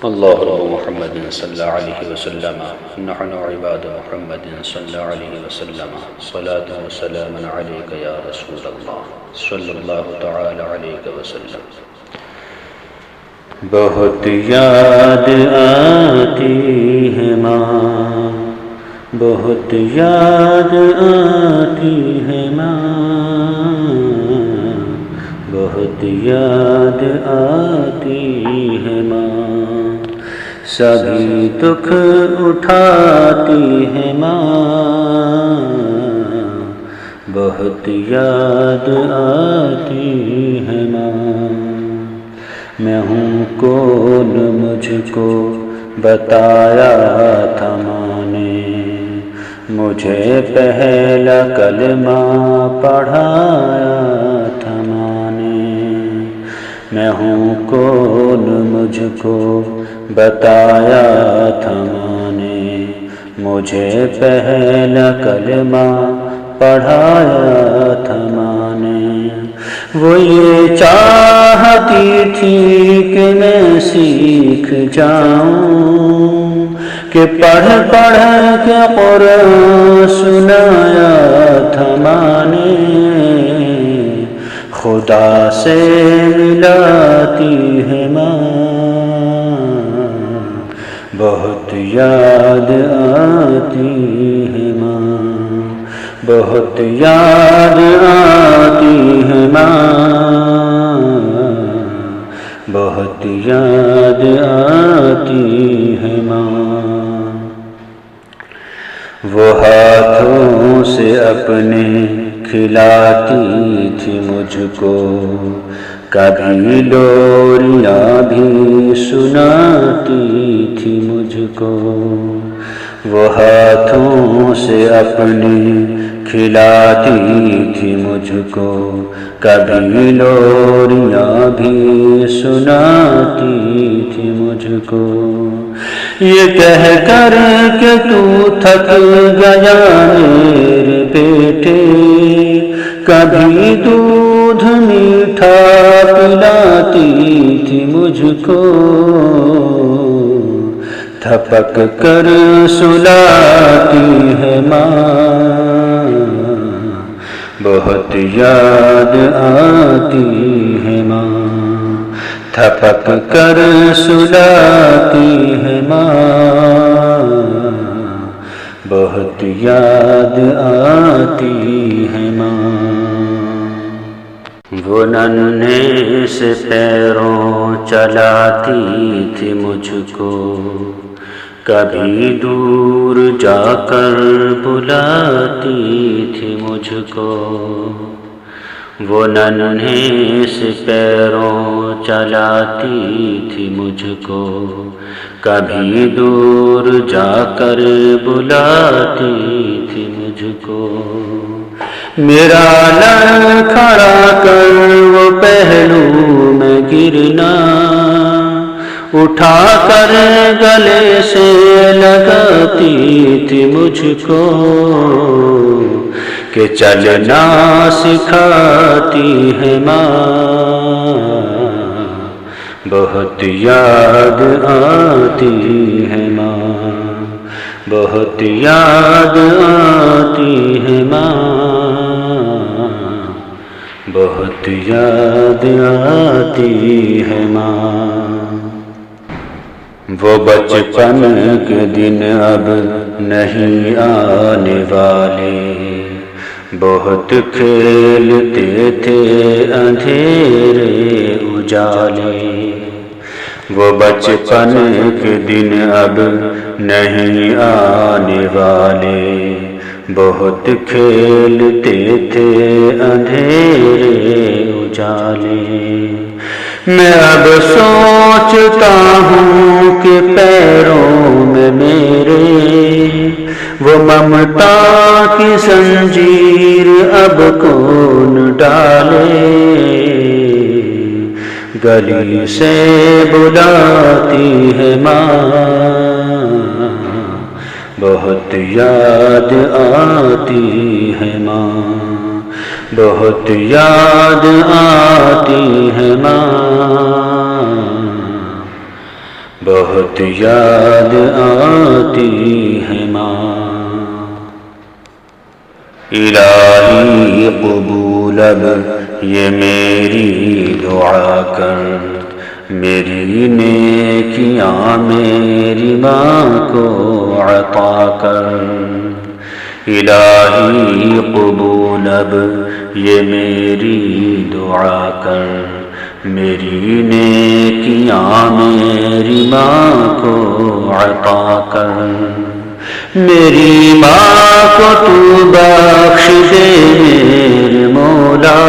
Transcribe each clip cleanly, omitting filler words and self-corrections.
الله رب محمد صلى الله عليه وسلم نحن عباد محمد صلى الله عليه وسلم صلاة وسلام عليك يا رسول الله صلى الله تعالى عليك وسلم. بہت یاد آتی ہے ماں، بہت یاد آتی ہے ماں، بہت یاد آتی ہے ماں، سبھی دکھ اٹھاتی ہے ماں، بہت یاد آتی ہے ماں. میں ہوں کون مجھ کو بتایا تھا ماں نے، مجھے پہلا کلمہ پڑھایا تھا ماں نے. میں ہوں کون مجھ کو بتایا تھا ماں نے، مجھے پہلا کلمہ پڑھایا تھا ماں نے. وہ یہ چاہتی تھی کہ میں سیکھ جاؤں، کہ پڑھ پڑھ کے قرآن سنایا تھا ماں نے. خدا سے ملاتی ہے ماں، بہت یاد آتی ہے ماں، بہت یاد آتی ہے ماں، بہت یاد آتی ہے ماں. وہ ہاتھوں سے اپنے کھلاتی تھی مجھ کو، کبھی لوریاں بھی سناتی تھی مجھ کو. وہ ہاتھوں سے اپنی کھلاتی تھی مجھ کو، کبھی لوریاں بھی سناتی تھی مجھ کو. یہ کہہ کر کہ تو تھک گیا میرے بیٹے، کبھی دودھ میٹھا پلاتی تھی مجھ کو، تھپک کر سلاتی ہے ماں، بہت یاد آتی ہے ماں، تھپک کر سلاتی ہے ماں، بہت یاد آتی ہے ماں. وہ ننھے سے پیروں چلاتی تھی مجھ کو، کبھی دور جا کر بلاتی تھی مجھ کو. وہ ننھے سے پیروں چلاتی تھی مجھ کو، کبھی دور جا کر بلاتی تھی مجھ کو. میرا لڑکھڑا کر وہ پہلو میں گرنا، اٹھا کر گلے سے لگاتی تھی مجھ کو، کہ چلنا سکھاتی ہے ماں، بہت یاد آتی ہے ماں، بہت یاد آتی ہے ماں، بہت یاد آتی ہے ماں. وہ بچپن کے دن اب نہیں آنے والے، بہت کھیلتے تھے اندھیرے اجالے. وہ بچپن کے دن اب نہیں آنے والے، بہت کھیلتے تھے اندھیرے اجالے. میں اب سوچتا ہوں کہ پیروں میں میرے وہ ممتا کی زنجیر اب کون ڈالے. گلی سے بلاتی ہے ماں، بہت یاد آتی ہے ماں، بہت یاد آتی ہے ماں، بہت یاد آتی ہے ماں۔ الہی قبول اب یہ میری دعا کر، میری نیکیاں میری ماں کو عطا کر۔ الہی قبول اب یہ میری دعا کر، میری نیکیاں میری ماں کو عطا کر۔ میری ماں کو تو بخش دے میرے مولا،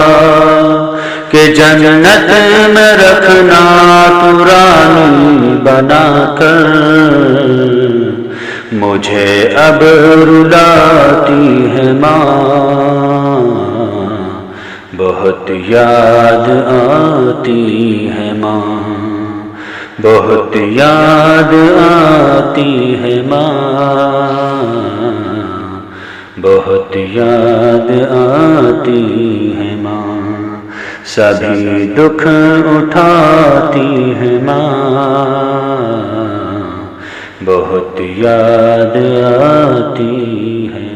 کہ جنت میں رکھنا تو رانی بنا کر۔ مجھے اب رلاتی ہے ماں، بہت یاد آتی ہے ماں، بہت یاد آتی ہے ماں، بہت یاد آتی ہے ماں۔ سبھی دکھ اٹھاتی ہے ماں، بہت یاد آتی ہے۔